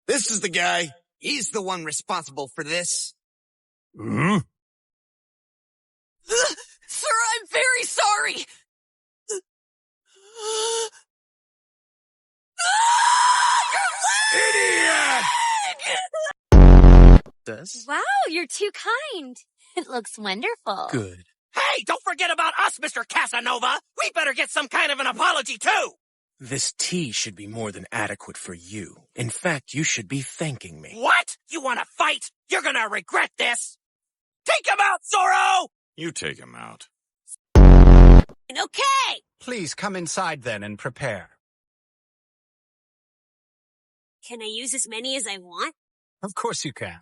This is the guy. He's the one responsible for this. Hmm? Sir, I'm very sorry! Idiot! Wow, you're too kind. It looks wonderful. Good. Hey, don't forget about us, Mr. Casanova! We better get some kind of an apology, too! This tea should be more than adequate for you. In fact, you should be thanking me. What? You want to fight? You're gonna regret this! Take him out, Zorro! You take him out. Okay! Please come inside then and prepare. Can I use as many as I want? Of course you can.